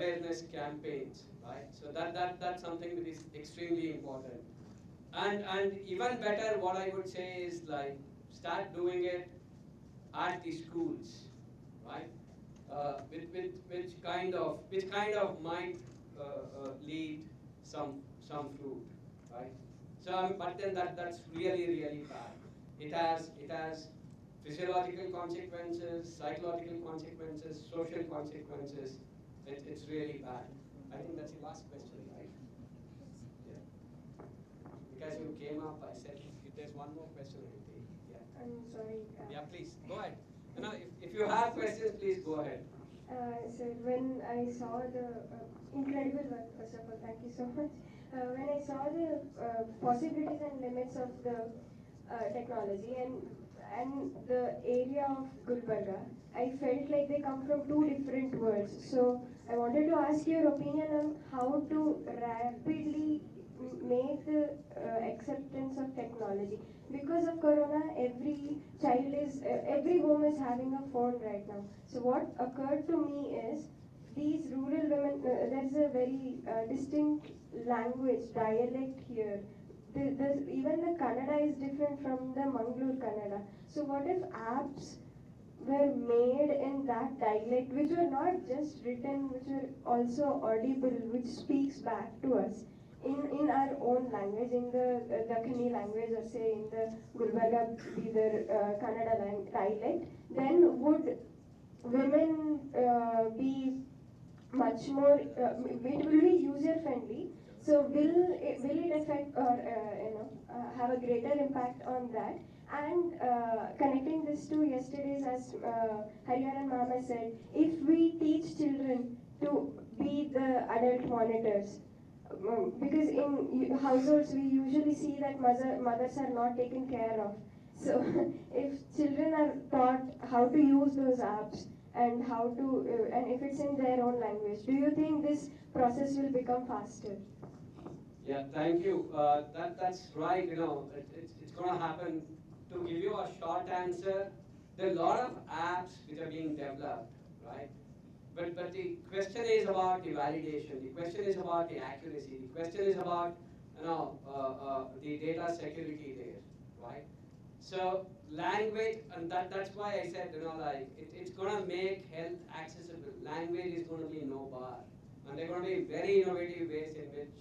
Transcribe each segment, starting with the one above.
awareness campaigns, right? So that's something that is extremely important. And even better, what I would say is like start doing it at the schools, right? Which kind of might lead some fruit, right? So but then that's really bad. It has physiological consequences, psychological consequences, social consequences. It's really bad. I think that's the last question, right? Yeah. Because you came up, I said if there's one more question, I'll take. Yeah. I'm sorry. Yeah, please go ahead. If you have questions, please go ahead. So when I saw the incredible work, first of all, thank you so much. When I saw the possibilities and limits of the technology and the area of Gulbarga, I felt like they come from two different worlds. So I wanted to ask your opinion on how to rapidly make the acceptance of technology. Because of Corona, every home is having a phone right now. So what occurred to me is these rural women, there's a very distinct language, dialect here. Even the Kannada is different from the Mangalore Kannada. So what if apps were made in that dialect, which were not just written, which were also audible, which speaks back to us in our own language, in the Dakhini language, or say in the Gulbarga Bidar Kannada dialect, then would women be much more, it will be user friendly. So will it affect or have a greater impact on that? And connecting this to yesterday's, as Hariharan Mama said, if we teach children to be the adult monitors, because in households we usually see that mothers are not taken care of. So if children are taught how to use those apps and how to and if it's in their own language, do you think this process will become faster? Yeah, thank you. That's right. It's going to happen. To give you a short answer, there are a lot of apps which are being developed, right? But the question is about the validation. The question is about the accuracy. The question is about the data security there, right? So language, and that's why I said it's going to make health accessible. Language is going to be no bar, and there are going to be very innovative ways in which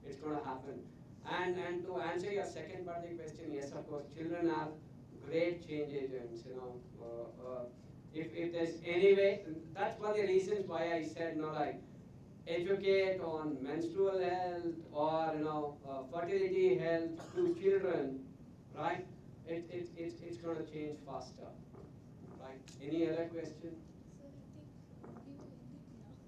it's going to happen. And to answer your second part of the question, yes, of course, children are great change agents. If there's any way, that's one of the reasons why I said educate on menstrual health or fertility health to children, right? It's going to change faster, right? Any other question? So I think we will end it now.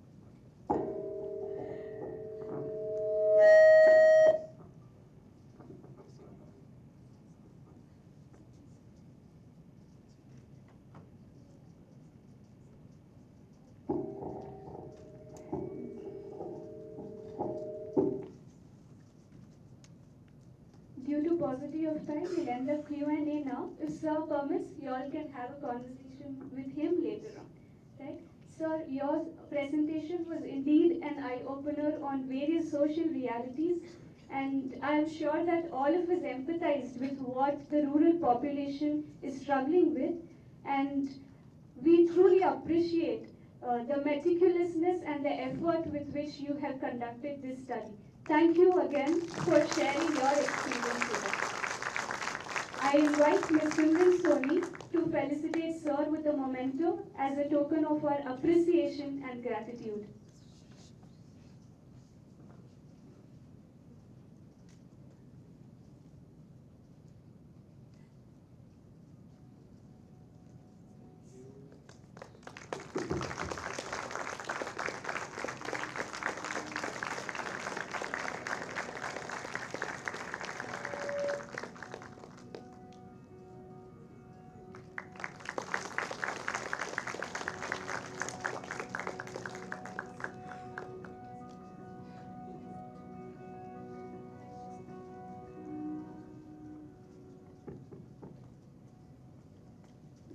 Due to paucity of time, we'll end the Q&A now. If Sir permits, you all can have a conversation with him later on. Right? Sir, your presentation was indeed an eye-opener on various social realities, and I am sure that all of us empathized with what the rural population is struggling with, and we truly appreciate the meticulousness and the effort with which you have conducted this study. Thank you again for sharing your experience with us. I invite Ms. Simran Soni to felicitate Sir with a memento as a token of our appreciation and gratitude.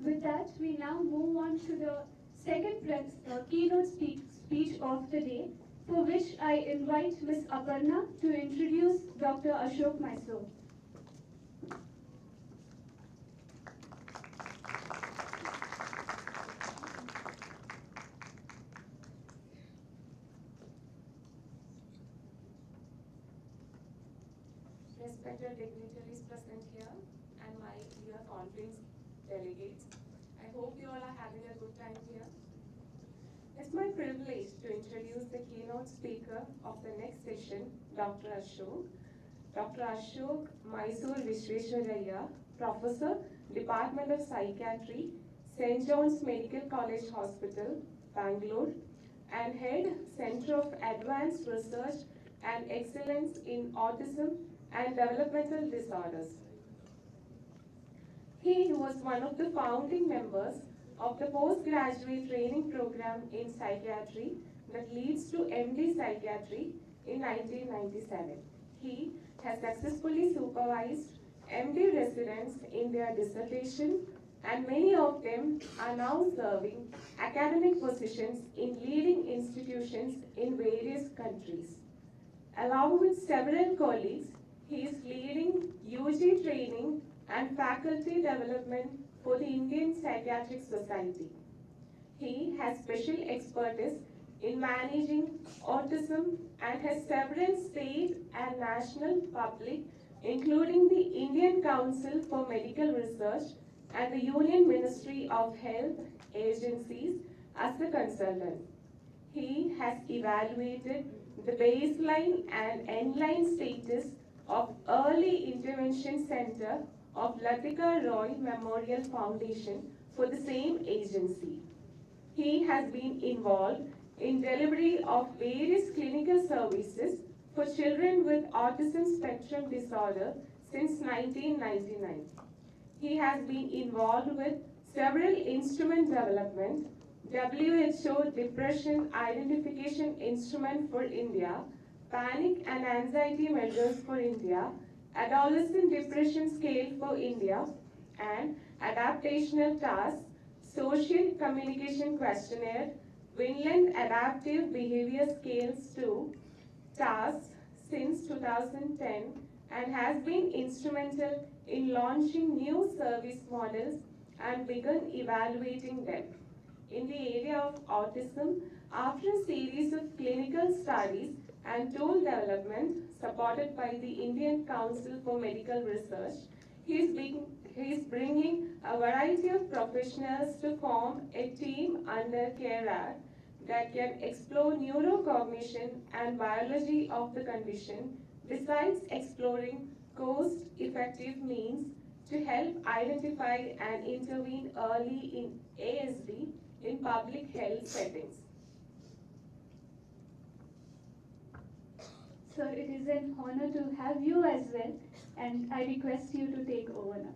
With that, we now move on to the second keynote speech of the day, for which I invite Ms. Aparna to introduce Dr. Ashok Mysore. Respected dignitaries present here and my dear conference delegates, I hope you all are having a good time here. It's my privilege to introduce the keynote speaker of the next session, Dr. Ashok. Dr. Ashok Mysore Visvesvaraya, Professor, Department of Psychiatry, St. John's Medical College Hospital, Bangalore, and Head, Center of Advanced Research and Excellence in Autism and Developmental Disorders. He was one of the founding members of the postgraduate training program in psychiatry that leads to MD Psychiatry in 1997. He has successfully supervised MD residents in their dissertation, and many of them are now serving academic positions in leading institutions in various countries. Along with several colleagues, he is leading UG training and faculty development for the Indian Psychiatric Society. He has special expertise in managing autism and has several state and national public, including the Indian Council for Medical Research and the Union Ministry of Health agencies as the consultant. He has evaluated the baseline and endline status of Early Intervention Center of Latika Roy Memorial Foundation for the same agency. He has been involved in delivery of various clinical services for children with autism spectrum disorder since 1999. He has been involved with several instrument development, WHO Depression Identification Instrument for India, Panic and Anxiety Measures for India, Adolescent Depression Scale for India, and Adaptational Tasks, Social Communication Questionnaire, Vinland Adaptive Behavior Scales 2, tasks since 2010, and has been instrumental in launching new service models and begun evaluating them. In the area of autism, after a series of clinical studies and tool development supported by the Indian Council for Medical Research, he is bringing a variety of professionals to form a team under CARE that can explore neurocognition and biology of the condition, besides exploring cost-effective means to help identify and intervene early in ASD in public health settings. Sir, it is an honor to have you as well, and I request you to take over now.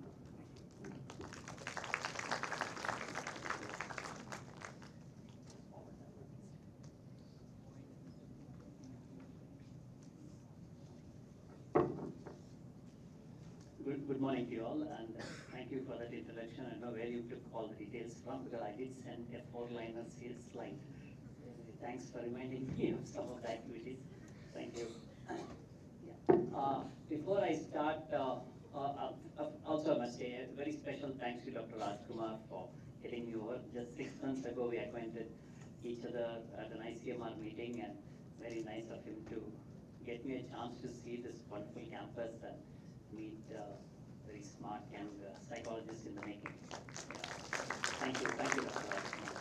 Good morning to you all, and thank you for that introduction. I know where you took all the details from, because I did send a 4-liner sales slide. Thanks for reminding me of some of the activities. Thank you. Before I start, also I must say a very special thanks to Dr. Rajkumar for getting me over. Just 6 months ago, we acquainted each other at an ICMR meeting, and very nice of him to get me a chance to see this wonderful campus and meet very smart young psychologists in the making. Thank you, Dr. Rajkumar.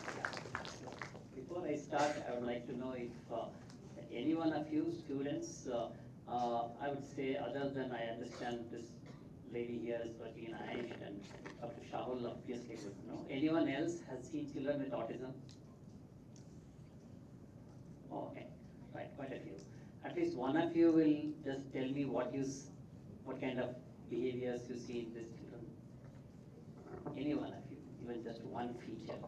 Before I start, I would like to know if any one of you students, I would say, other than I understand this lady here is working in Aish, and Dr. Shahul obviously would know. Anyone else has seen children with autism? Oh, okay, right, quite a few. At least one of you will just tell me what kind of behaviors you see in these children. Any one of you, even just one feature.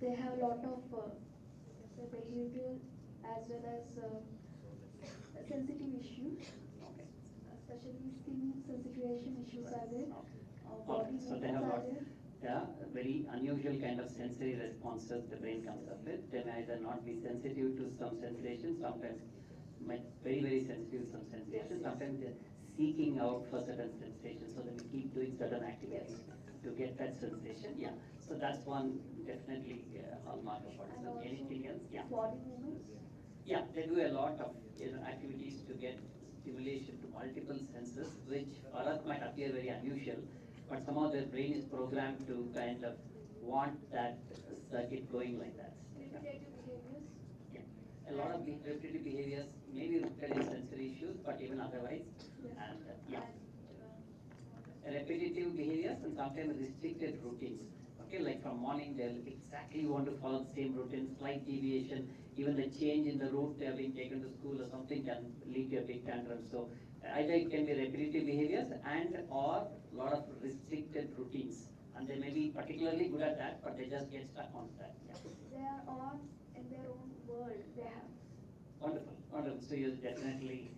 They have a lot of behavioral as well as sensitive issues, Okay. such especially skin situation issues are there. Okay, Body so they movements have are got there. very unusual kind of sensory responses the brain comes up with. They may either not be sensitive to some sensation, sometimes might very sensitive to some sensation, sometimes they're seeking out for certain sensations, so they may keep doing certain activities to get that sensation. Yeah, so that's one definitely hallmark of And autism. also Anything else? Yeah. body movements. Yeah, they do a lot of activities to get stimulation to multiple senses, which for us might appear very unusual, but somehow their brain is programmed to kind of want that circuit going like that. Repetitive behaviors. Yeah. A lot of repetitive behaviors may be rooted in sensory issues, but even otherwise, Yes. and yeah. Repetitive behaviors and sometimes restricted routines. Okay, like from morning they'll exactly want to follow the same routine, slight deviation, even the change in the route they are being taken to school or something can lead to a big tantrum. So either it can be repetitive behaviors and or lot of restricted routines. And they may be particularly good at that, but they just get stuck on that. Yeah. They are on in their own world. They have. Wonderful, wonderful. So you've definitely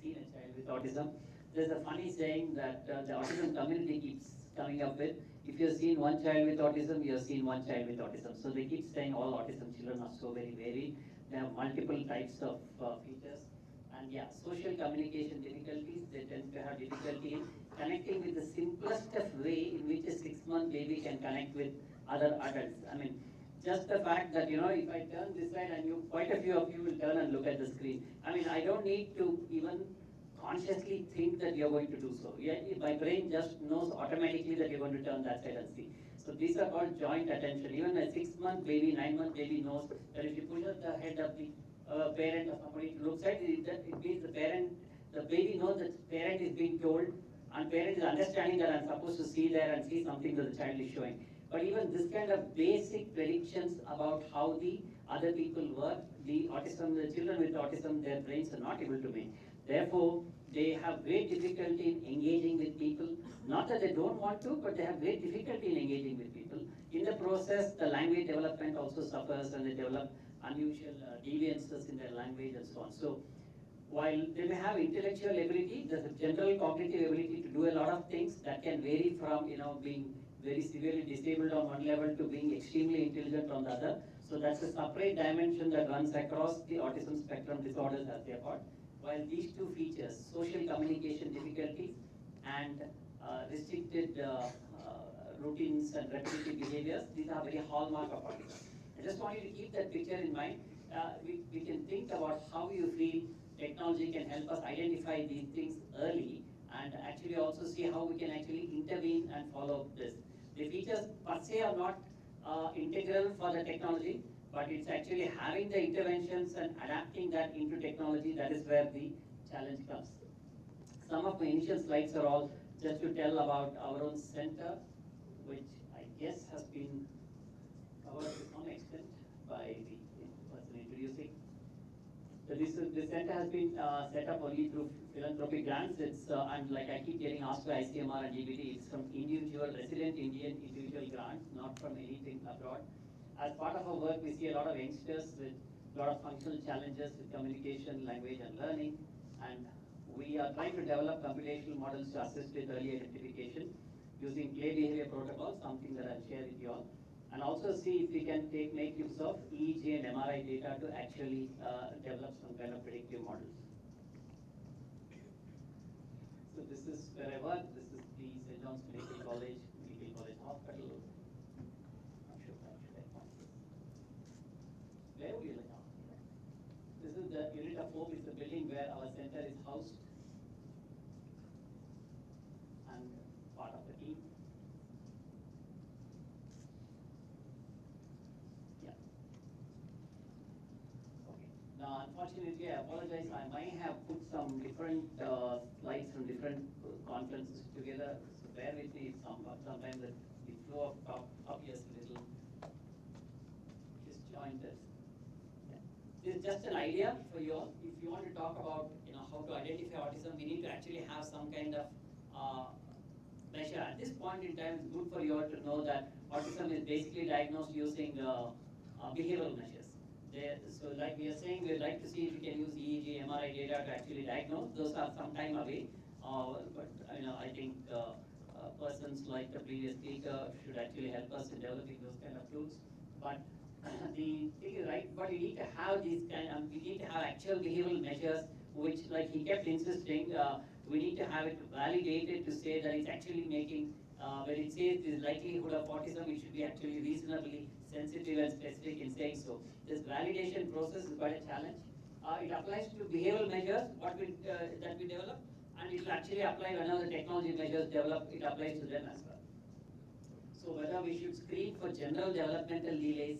seen a child with autism. There's a funny saying that the autism community keeps coming up with. If you've seen one child with autism, you've seen one child with autism. So they keep saying all autism children are so very varied. They have multiple types of features. And yeah, social communication difficulties, they tend to have difficulty in connecting with the simplest of way in which a 6-month baby can connect with other adults. I mean, just the fact that, if I turn this side and quite a few of you will turn and look at the screen. I mean, I don't need to even consciously think that you're going to do so. Yeah, my brain just knows automatically that you're going to turn that side and see. So these are called joint attention. Even a 6-month baby, 9-month baby knows that if you push up the head of the parent or somebody to look side, it means the baby knows that parent is being told, and parent is understanding that I'm supposed to see there and see something that the child is showing. But even this kind of basic predictions about how the other people work, the children with autism, their brains are not able to make. Therefore, they have great difficulty in engaging with people. Not that they don't want to, but they have great difficulty in engaging with people. In the process, the language development also suffers, and they develop unusual deviances in their language and so on. So, while they may have intellectual ability, there's a general cognitive ability to do a lot of things that can vary from being very severely disabled on one level to being extremely intelligent on the other. So that's a separate dimension that runs across the autism spectrum disorders as they are called. While these two features, social communication difficulties and restricted routines and repetitive behaviors, these are very hallmark of autism. I just want you to keep that picture in mind. We can think about how you feel technology can help us identify these things early and actually also see how we can actually intervene and follow up this. The features per se are not integral for the technology, but it's actually having the interventions and adapting that into technology that is where the challenge comes. Some of my initial slides are all just to tell about our own center, which I guess has been covered to some extent by the person introducing. So this center has been set up only through philanthropic grants. It's and like I keep getting asked by ICMR and DBT, it's from resident Indian individual grants, not from anything abroad. As part of our work, we see a lot of youngsters with a lot of functional challenges with communication, language, and learning, and we are trying to develop computational models to assist with early identification using play behavior protocols, something that I'll share with you all. And also see if we can make use of EEG and MRI data to actually develop some kind of predictive models. So this is where I work. This is the St. John's Medical College Hospital. Not sure how should I point this. Where would you like to? This is the unit of hope. Is the building where our center is housed and part of the team. Now, unfortunately, I apologize. I might have put some different slides from different conferences together. So bear with me. Sometimes the flow of talk appears a little disjointed. Yeah. This is just an idea for you all. If you want to talk about how to identify autism, we need to actually have some kind of measure. At this point in time, it's good for you all to know that autism is basically diagnosed using behavioral measures. So like we are saying, we'd like to see if we can use EEG, MRI data to actually diagnose. Those are some time away. But I think persons like the previous speaker should actually help us in developing those kind of tools. But the thing is right, but we need to have these we need to have actual behavioral measures, which like he kept insisting, we need to have it validated to say that it's actually making, when it says the likelihood of autism, it should be actually reasonably sensitive and specific in saying so. This validation process is quite a challenge. It applies to behavioral measures that we develop, and it will actually apply whenever the technology measures develop, it applies to them as well. So whether we should screen for general developmental delays,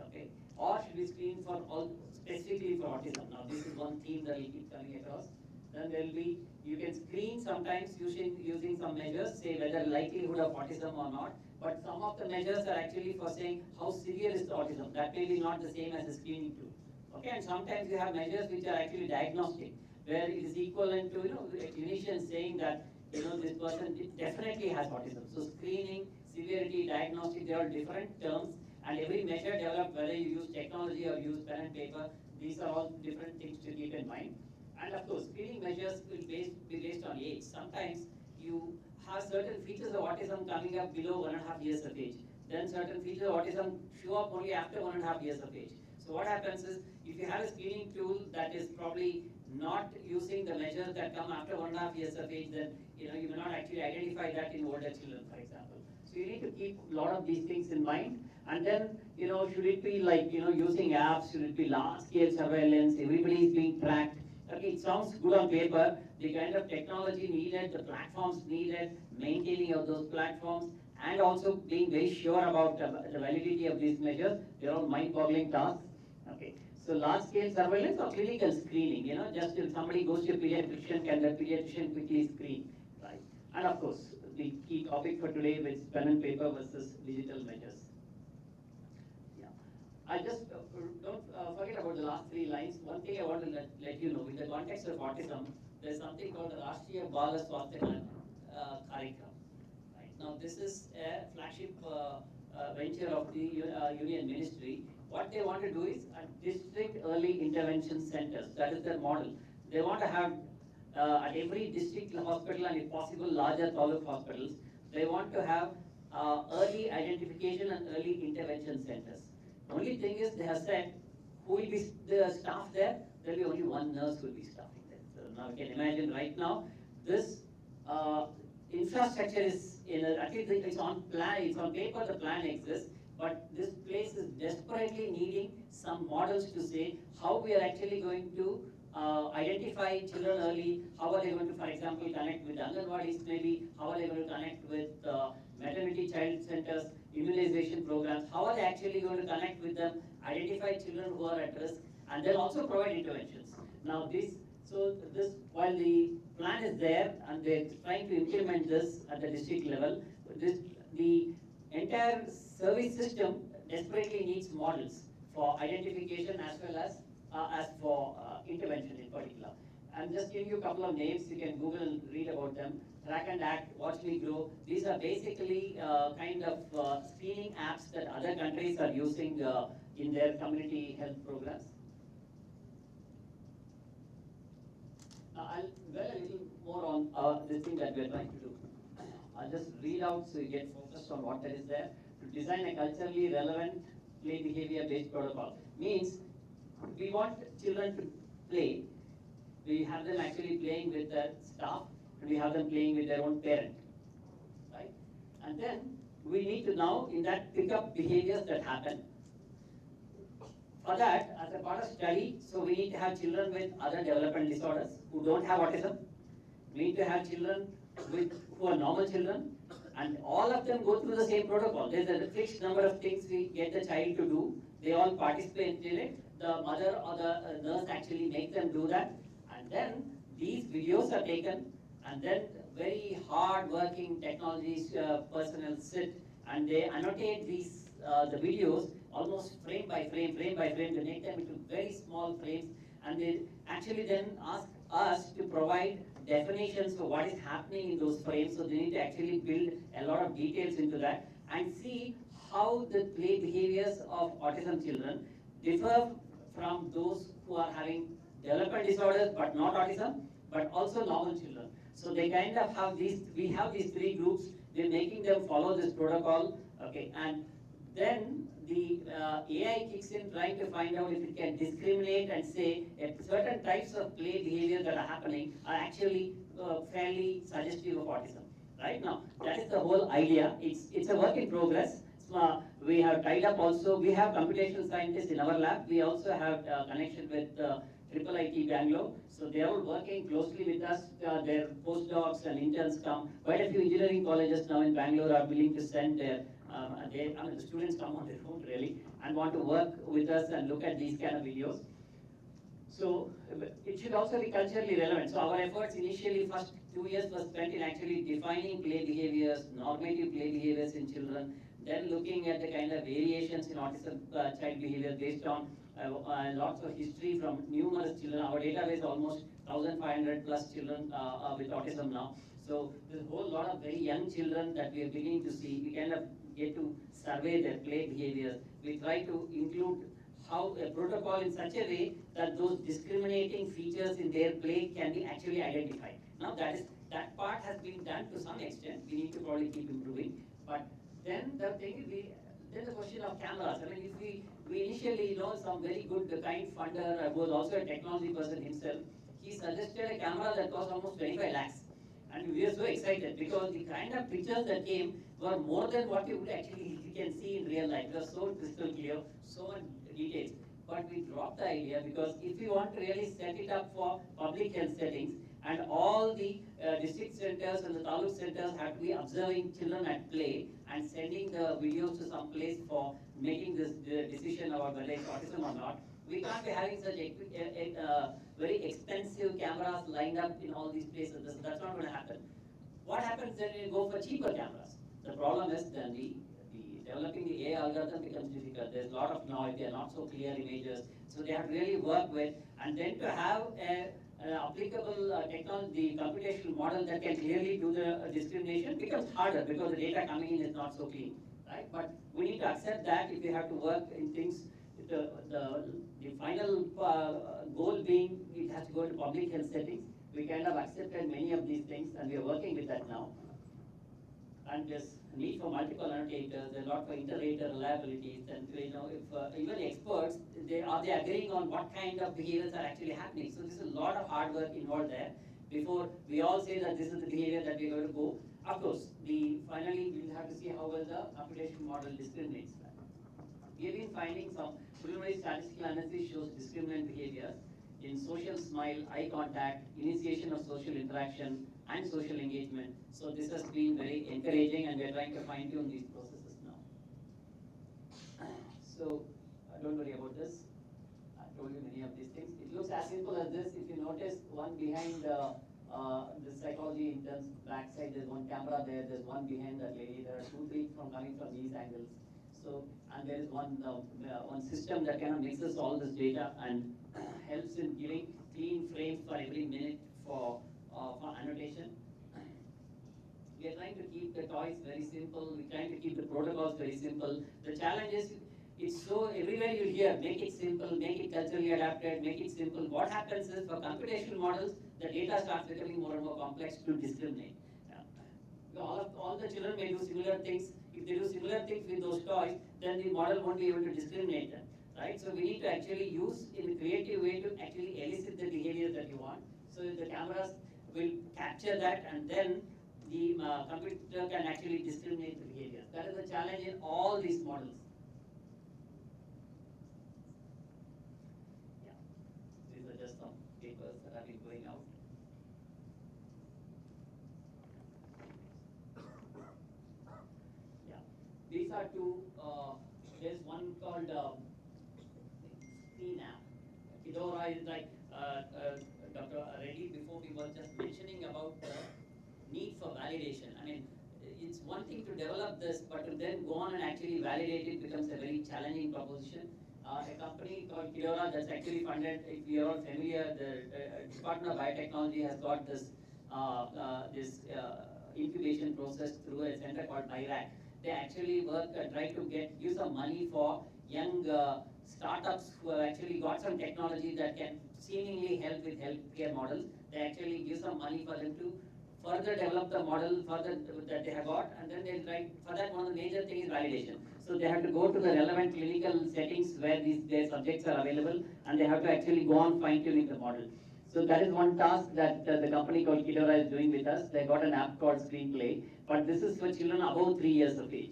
okay, or should we screen for all specifically for autism? Now this is one theme that will keep coming across. Then there will be, you can screen sometimes using some measures, say whether likelihood of autism or not, but some of the measures are actually for saying how severe is the autism. That may be not the same as a screening tool. Okay, and sometimes you have measures which are actually diagnostic, where it is equivalent to a clinician saying that this person definitely has autism. So screening, severity, diagnostic, they are all different terms, and every measure developed, whether you use technology or use pen and paper, these are all different things to keep in mind. And of course, screening measures will be based on age. Sometimes you have certain features of autism coming up below 1.5 years of age. Then certain features of autism show up only after 1.5 years of age. So what happens is, if you have a screening tool that is probably not using the measures that come after 1.5 years of age, then you may not actually identify that in older children, for example. So you need to keep a lot of these things in mind. And then, should it be like, using apps? Should it be large-scale surveillance? Everybody is being tracked. Okay, it sounds good on paper. The kind of technology needed, the platforms needed, maintaining of those platforms, and also being very sure about the validity of these measures, they're all mind-boggling tasks. Okay, so large-scale surveillance or clinical screening, just if somebody goes to a pediatrician, can the pediatrician quickly screen, right? And of course, the key topic for today, which is pen and paper versus digital measures. Yeah, I just don't forget about the last 3 lines. One thing I want to let you know, in the context of autism, there's something called the Rashtriya Bala Swasthya Karikram. Right? Now, this is a flagship venture of the Union Ministry. What they want to do is district early intervention centers. That is their model. They want to have at every district hospital, and if possible larger taluk hospitals, they want to have early identification and early intervention centers. Only thing is, they have said who will be the staff there. There will be only one nurse who will be staffing there. So now you can imagine right now, this infrastructure is at least it's on plan, it's on paper, the plan exists, but this place is desperately needing some models to say how we are actually going to identify children early, how are they going to, for example, connect with Anganwadis maybe, how are they going to connect with maternity child centers, immunization programs, how are they actually going to connect with them, identify children who are at risk, and then also provide interventions. Now while the plan is there and they're trying to implement this at the district level, the entire service system desperately needs models for identification as well as for intervention in particular. I'm just giving you a couple of names. You can Google and read about them. Track and Act, Watch Me Grow. These are basically kind of screening apps that other countries are using in their community health programs. Now I'll dwell a little more on this thing that we're trying to do. I'll just read out so you get focused on what that is there. To design a culturally relevant play behavior based protocol means we want children to play. We have them actually playing with their staff, and we have them playing with their own parent, right? And then we need to now in that pick up behaviors that happen. For that, as a part of study, so we need to have children with other developmental disorders who don't have autism. We need to have children who are normal children, and all of them go through the same protocol. There's a fixed number of things we get the child to do. They all participate in it. The mother or the nurse actually make them do that. And then these videos are taken, and then very hard-working technologies personnel sit and they annotate these the videos almost frame by frame. They make them into very small frames, and they actually then ask us to provide definitions for what is happening in those frames. So they need to actually build a lot of details into that and see how the play behaviors of autism children differ from those who are having development disorders but not autism, but also normal children. So they kind of have these, we have these three groups, we're making them follow this protocol, okay, and then the AI kicks in trying to find out if it can discriminate and say if certain types of play behavior that are happening are actually fairly suggestive of autism. Right now, that is the whole idea. It's a work in progress. We have tied up also, we have computational scientists in our lab. We also have connection with Triple IT Bangalore. So they are all working closely with us. Their postdocs and interns come. Quite a few engineering colleges now in Bangalore are willing to send their the students come on their own really and want to work with us and look at these kind of videos. So it should also be culturally relevant. So our efforts initially, first 2 years was spent in actually defining play behaviors, normative play behaviors in children, then looking at the kind of variations in autism child behavior based on lots of history from numerous children. Our database almost 1,500 plus children with autism now. So there's a whole lot of very young children that we are beginning to see. We kind of get to survey their play behaviors. We try to include how a protocol in such a way that those discriminating features in their play can be actually identified. Now that part has been done to some extent. We need to probably keep improving. But then the thing is, then the question of cameras. I mean, if we initially, some very good kind funder who was also a technology person himself, he suggested a camera that cost almost 25 lakhs. And we were so excited because the kind of pictures that came were more than what you would actually you can see in real life. They were so crystal clear, so much details. But we dropped the idea because if we want to really set it up for public health settings, and all the district centers and the taluk centers have to be observing children at play and sending the videos to some place for making this decision about whether it's autism or not. We can't be having such very expensive cameras lined up in all these places. That's not going to happen. What happens then when you go for cheaper cameras? The problem is then the developing the AI algorithm becomes difficult. There's a lot of noise. They are not so clear images. So they have to really work with, and then to have an applicable technology, the computational model that can clearly do the discrimination becomes harder because the data coming in is not so clean, right? But we need to accept that if we have to work in things, the final goal being it has to go to public health settings. We kind of accepted many of these things and we are working with that now. And there's need for multiple annotators, there's a lot for inter-rater reliabilities, and if even experts, are they agreeing on what kind of behaviors are actually happening? So there's a lot of hard work involved there before we all say that this is the behavior that we're going to go. Of course, finally we'll have to see how well the computation model discriminates that. We have been finding some preliminary statistical analysis shows discriminant behavior in social smile, eye contact, initiation of social interaction, and social engagement. So this has been very encouraging and we're trying to fine tune these processes now. So don't worry about this. I told you many of these things. It looks as simple as this. If you notice one behind the psychology interns backside, there's one camera there, there's one behind that lady, there are 2, 3 coming from these angles. So, and there is one system that kind of mixes all this data and helps in giving clean frames for every minute for annotation. We are trying to keep the toys very simple. We're trying to keep the protocols very simple. The challenge is, it's so everywhere you hear, make it simple, make it culturally adapted, make it simple. What happens is for computational models, the data starts becoming more and more complex to discriminate. All the children may do similar things. If they do similar things with those toys, then the model won't be able to discriminate them, right? So we need to actually use in a creative way to actually elicit the behavior that you want. So the cameras will capture that, and then the computer can actually discriminate the behavior. That is the challenge in all these models. Yeah, these are just some papers that have been going out. Yeah, these are two. There's one called Screen App. Fedora is like Dr. Reddy before we were just mentioning about the need for validation. I mean, it's one thing to develop this, but to then go on and actually validate it becomes a very challenging proposition. A company called Fedora that's actually funded, if you are all familiar, the Department of Biotechnology has got this incubation process through a center called IRAC. They actually work, try to use some money for young startups who have actually got some technology that can seemingly help with healthcare models. They actually give some money for them to further develop the model further that they have got, and then they'll try. For that, one of the major thing is validation. So they have to go to the relevant clinical settings where their subjects are available, and they have to actually go on fine tuning the model. So that is one task that the company called Kidora is doing with us. They got an app called Screenplay, but this is for children above 3 years of age.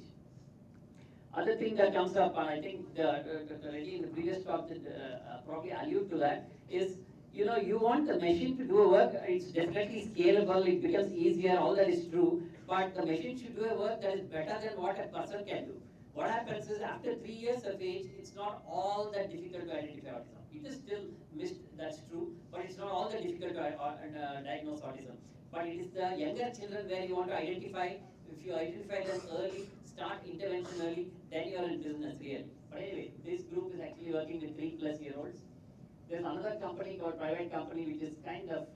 Other thing that comes up, and I think the lady in the previous talk probably allude to that, is you want the machine to do a work, it's definitely scalable, it becomes easier, all that is true, but the machine should do a work that is better than what a person can do. What happens is after 3 years of age, it's not all that difficult to identify autism. It is still missed, that's true, but it's not all that difficult to diagnose autism. But it is the younger children where you want to identify. If you identify them early, start intervention early, then you are in business really. But anyway, this group is actually working with 3+ year olds. There's another company called private company which is kind of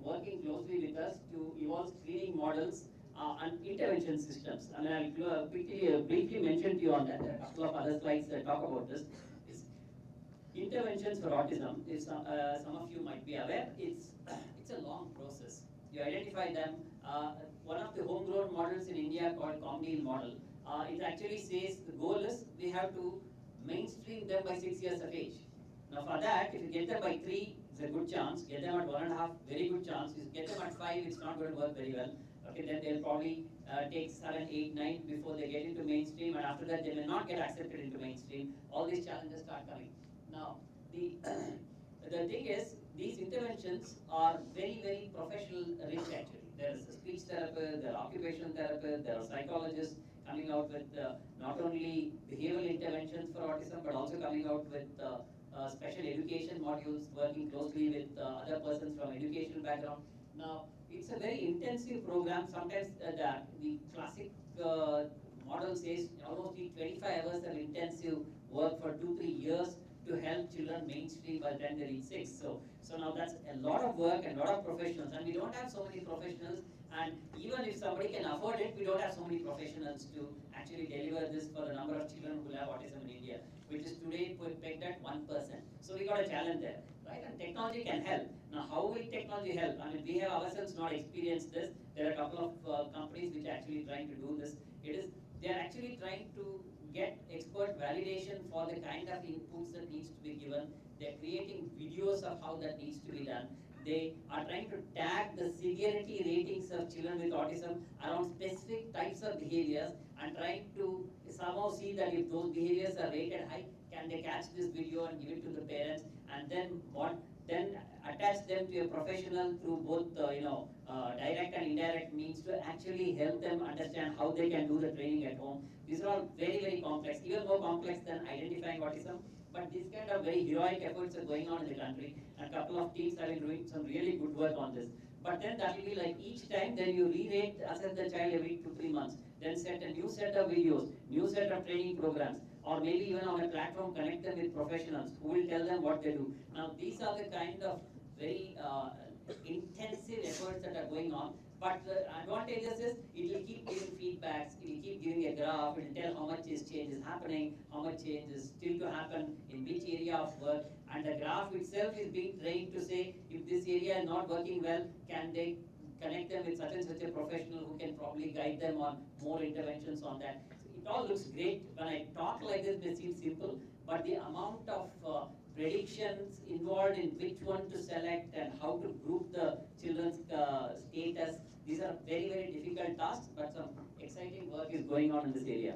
working closely with us to evolve screening models and intervention systems. And I'll quickly briefly mention to you on that. There are a couple of other slides that talk about this. Is interventions for autism. If some of you might be aware, it's a long process. You identify them. One of the homegrown models in India called Comdeal model. It actually says the goal is we have to mainstream them by 6 years of age. Now for that, if you get them by 3, it's a good chance. Get them at 1.5, very good chance. If you get them at 5, it's not going to work very well. Okay, then they'll probably take 7, 8, 9 before they get into mainstream, and after that they may not get accepted into mainstream. All these challenges start coming. Now, the the thing is, these interventions are very, very professional rich actually. There is a speech therapist, there are occupational therapists, there are psychologists coming out with not only behavioral interventions for autism, but also coming out with special education modules, working closely with other persons from educational background. Now, it's a very intensive program. Sometimes the classic model says almost 25 hours of intensive work for 2-3 years to help children mainstream by the time they reach 6. So now that's a lot of work and a lot of professionals, and we don't have so many professionals. And even if somebody can afford it, we don't have so many professionals to actually deliver this for the number of children who have autism in India, which is today pegged at 1%. So we got a challenge there, right? And technology can help. Now, how will technology help? I mean, we have ourselves not experienced this. There are a couple of companies which are actually trying to do this. They are actually trying to get expert validation for the kind of inputs that needs to be given. They're creating videos of how that needs to be done. They are trying to tag the severity ratings of children with autism around specific types of behaviors, and trying to somehow see that if those behaviors are rated high, can they catch this video and give it to the parents, and then attach them to a professional through both direct and indirect means to actually help them understand how they can do the training at home. These are all very, very complex, even more complex than identifying autism. But these kind of very heroic efforts are going on in the country, and a couple of teams have been doing some really good work on this. But then that will be like each time, then you re-rate, assess the child every 2-3 months, then set a new set of videos, new set of training programs, or maybe even on a platform connect them with professionals who will tell them what they do. Now these are the kind of very intensive efforts that are going on. But the advantages is it will keep giving feedbacks, it will keep giving a graph, it will tell how much change is happening, how much change is still to happen, in which area of work, and the graph itself is being trained to say if this area is not working well, can they connect them with such and such a professional who can probably guide them on more interventions on that. It all looks great. When I talk like this, it may seem simple, but the amount of predictions involved in which one to select and how to group the children's status, these are very, very difficult tasks, but some exciting work is going on in this area.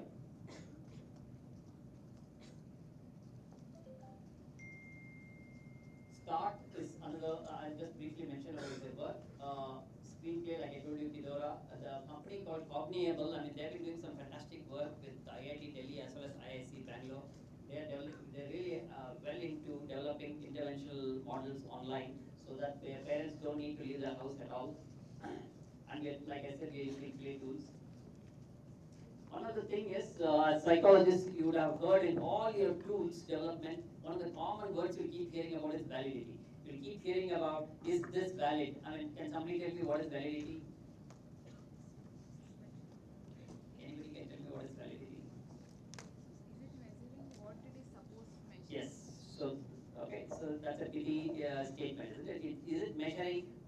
Start is another, I'll just briefly mention about their work. Screenplay, like I told you, Kidora, the company called Cogniable, I mean, they've been doing some fantastic work with IIT Delhi as well as IIC Bangalore. They're really well into developing interventional models online so that their parents don't need to leave their house at all. And like I said, we are using play tools. Another thing is, as psychologists, you would have heard in all your tools development, one of the common words you keep hearing about is validity. You keep hearing about, is this valid? I mean, can somebody tell me what is validity? Anybody can tell me what is validity? Is it measuring what it is supposed to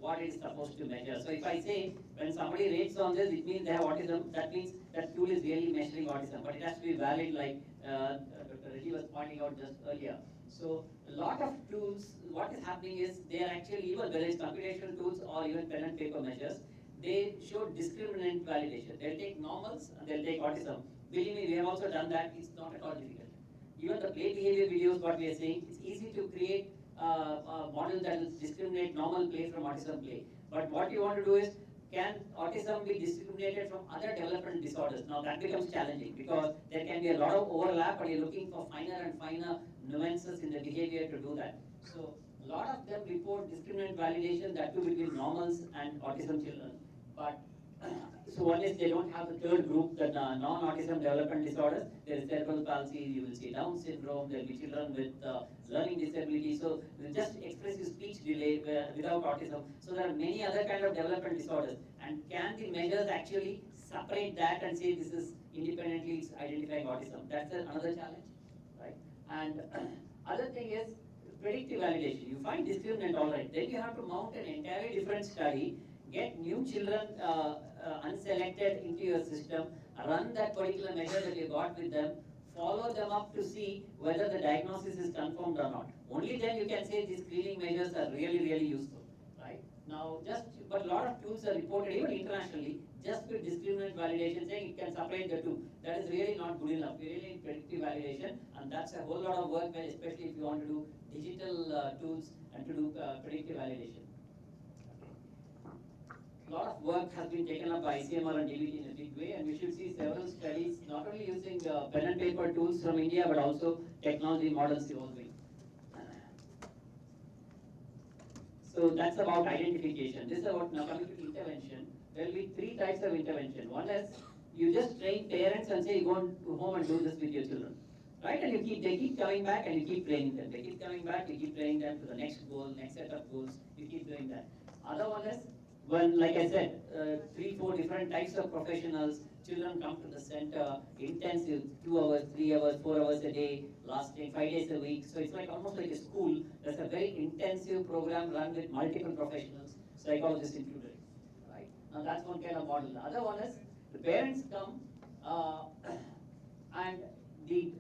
what it is supposed to measure. So if I say when somebody rates on this, it means they have autism. That means that tool is really measuring autism, but it has to be valid, like Dr. Reddy was pointing out just earlier. So a lot of tools, what is happening is they are actually, even whether it's computational tools or even pen and paper measures, they show discriminant validation. They'll take normals and they'll take autism. Believe me, we have also done that. It's not at all difficult. Even the play behavior videos, what we are saying, it's easy to create a model that will discriminate normal play from autism play. But what you want to do is, can autism be discriminated from other developmental disorders? Now that becomes challenging because there can be a lot of overlap, but you're looking for finer and finer nuances in the behavior to do that. So a lot of them report discriminant validation, that too between normals and autism children. But so one is they don't have the third group, the non-autism development disorders. There is cerebral palsy, you will see Down syndrome, there will be children with learning disability. So just expressive speech delay without autism. So there are many other kind of development disorders. And can the measures actually separate that and say this is independently it's identifying autism? That's another challenge, right? And other thing is predictive validation. You find discriminant, all right. Then you have to mount an entirely different study, get new children unselected into your system, run that particular measure that you got with them, follow them up to see whether the diagnosis is confirmed or not. Only then you can say these screening measures are really, really useful, right? Now, but a lot of tools are reported even internationally, just with discriminant validation, saying it can separate the two. That is really not good enough. We really need predictive validation, and that's a whole lot of work, especially if you want to do digital tools and to do predictive validation. A lot of work has been taken up by ICMR and DBT in a big way, and we should see several studies not only using pen and paper tools from India, but also technology models evolving. So that's about identification. This is about now coming to intervention. There will be three types of intervention. One is you just train parents and say, go home and do this with your children, right? And they keep coming back and you keep training them. They keep coming back, you keep training them to the next goal, next set of goals. You keep doing that. Other one is when, like I said, 3-4 different types of professionals, children come to the center, intensive, 2 hours, 3 hours, 4 hours a day, lasting 5 days a week. So it's like almost like a school. There's a very intensive program run with multiple professionals, psychologists included, right? Now that's one kind of model. The other one is the parents come and the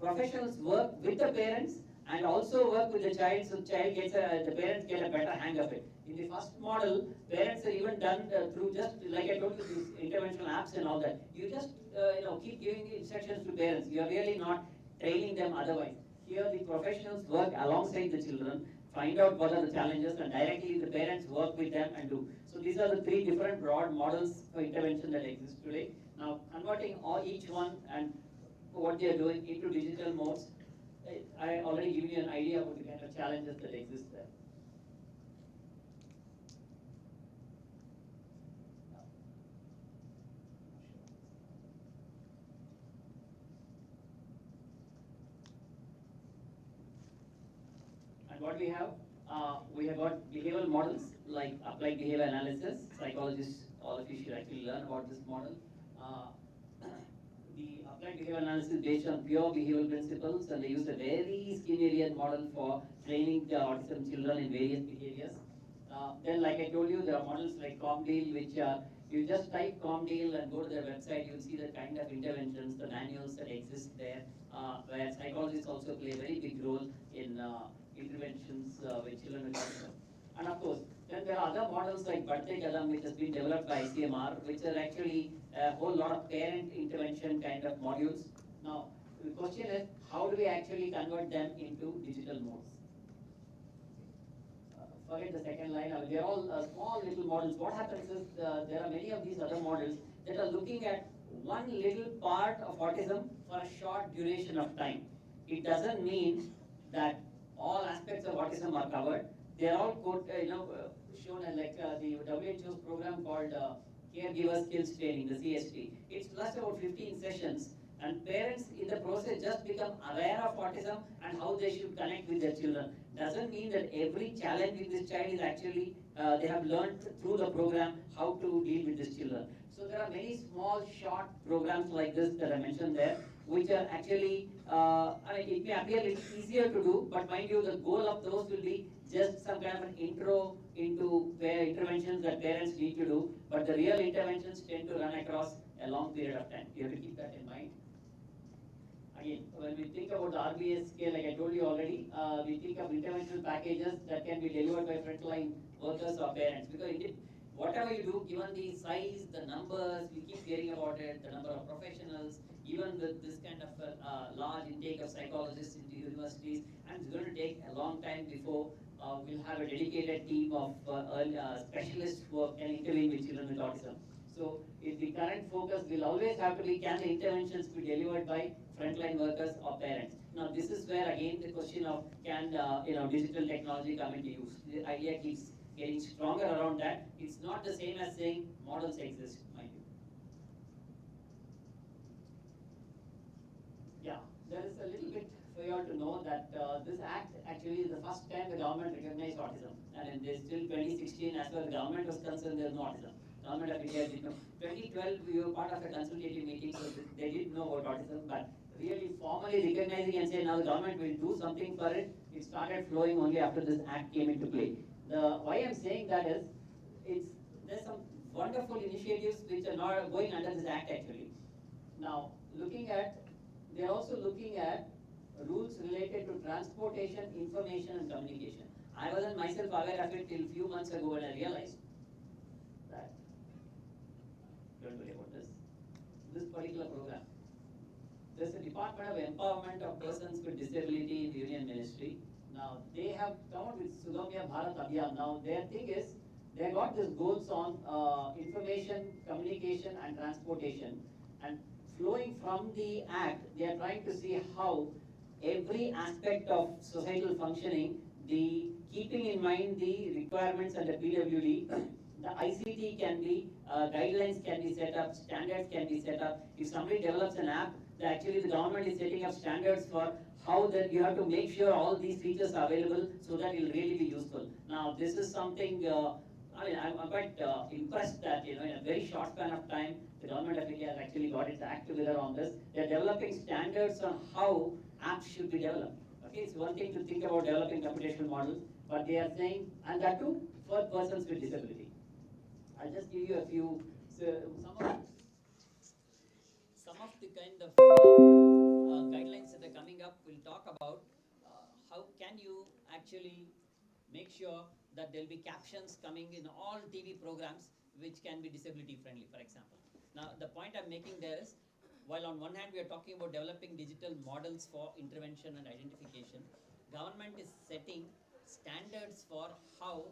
professionals work with the parents and also work with the child, so child gets the parents get a better hang of it. In the first model, parents are even done through just, like I told you, these interventional apps and all that. You just keep giving the instructions to parents. You are really not training them otherwise. Here the professionals work alongside the children, find out what are the challenges, and directly the parents work with them and do. So these are the 3 different broad models for intervention that exist today. Now converting each one and what they are doing into digital modes, I already given you an idea about the kind of challenges that exist there. And what we have got behavioral models like applied behavior analysis. Psychologists, all of you should actually learn about this model. The applied behavior analysis is based on pure behavioral principles, and they use a very skinny model for training the autism children in various behaviors. Then, like I told you, there are models like ComDeal, which you just type ComDeal and go to their website, you'll see the kind of interventions, the manuals that exist there, where psychologists also play a very big role in interventions with children with autism. And of course, then there are other models like Badte Kadam, which has been developed by ICMR, which are actually a whole lot of parent intervention kind of modules. Now, the question is, how do we actually convert them into digital modes? Forget the second line. They're all small little models. What happens is there are many of these other models that are looking at one little part of autism for a short duration of time. It doesn't mean that all aspects of autism are covered. They are all shown as like the WHO's program called Caregiver Skills Training, the CST. It's just about 15 sessions, and parents in the process just become aware of autism and how they should connect with their children. Doesn't mean that every challenge with this child is actually they have learned through the program how to deal with these children. So there are many small, short programs like this that I mentioned there, which are actually, I mean, it may appear a little easier to do, but mind you, the goal of those will be just some kind of an intro into where interventions that parents need to do, but the real interventions tend to run across a long period of time. You have to keep that in mind. Again, when we think about the RBS scale, like I told you already, we think of interventional packages that can be delivered by frontline workers or parents. Because whatever you do, given the size, the numbers, we keep hearing about it, the number of professionals, even with this kind of large intake of psychologists into universities, and it's going to take a long time before we'll have a dedicated team of specialists who can intervene with children with autism. So if the current focus will always have to be, can the interventions be delivered by frontline workers or parents? Now this is where again the question of can digital technology come into use? The idea keeps getting stronger around that. It's not the same as saying models exist, mind you. Yeah, there is a little bit for you all to know that this act actually is the first time the government recognized autism. And there's still 2016, as far as the government was concerned, there's no autism. Government of India did know. 2012, we were part of a consultative meeting, so they didn't know about autism, but really formally recognizing and saying now the government will do something for it, it started flowing only after this act came into play. Why I'm saying that is, there's some wonderful initiatives which are not going under this act actually. Now, they're also looking at rules related to transportation, information and communication. I wasn't myself aware of it till a few months ago when I realized that, don't worry about this particular program. There's a Department of Empowerment of Persons with Disability in the Union Ministry. Now, they have come out with Sugamya Bharat Abhiyan. Now, their thing is, they got these goals on information, communication and transportation. And flowing from the act, they are trying to see how every aspect of societal functioning, the keeping in mind the requirements and the PWD, the ICT can be, guidelines can be set up, standards can be set up. If somebody develops an app, actually the government is setting up standards for how that you have to make sure all these features are available so that it will really be useful. Now, this is something, I'm quite impressed that, in a very short span of time, the government of India has actually got its act together on this. They're developing standards on how apps should be developed. Okay, it's one thing to think about developing computational models, but they are saying, and that too, for persons with disability. I'll just give you a few, some of the kind of guidelines that are coming up will talk about how can you actually make sure that there'll be captions coming in all TV programs which can be disability friendly, for example. Now, the point I'm making there is, while on one hand we are talking about developing digital models for intervention and identification, government is setting standards for how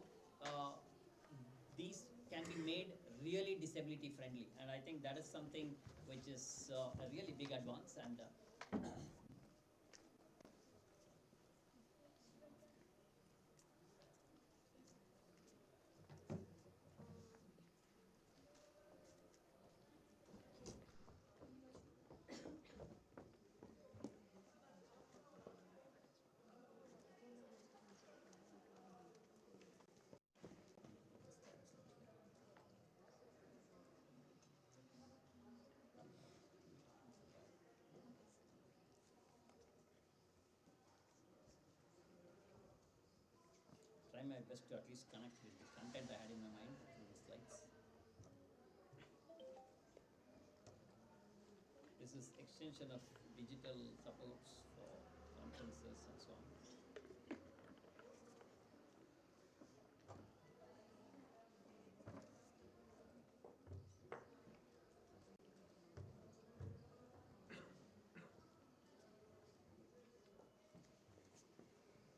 these can be made really disability friendly, and I think that is something which is a really big advance. And try my best to at least connect with the content I had in my mind through the slides. This is extension of digital supports for conferences and so on.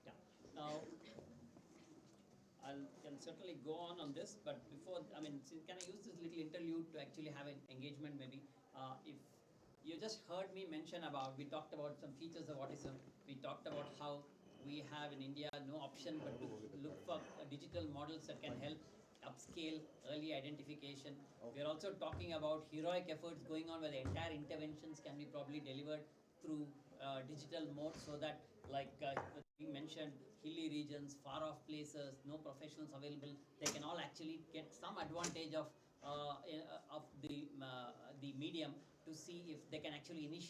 Yeah. Now, I can certainly go on this, but before, can I use this little interlude to actually have an engagement maybe? If you just heard me mention about, we talked about some features of autism. We talked about how we have in India no option but to look for digital models that can help upscale early identification. We're also talking about heroic efforts going on where the entire interventions can be probably delivered through digital mode, so that, like we mentioned, hilly regions, far off places, no professionals available, they can all actually get some advantage of of the medium to see if they can actually initiate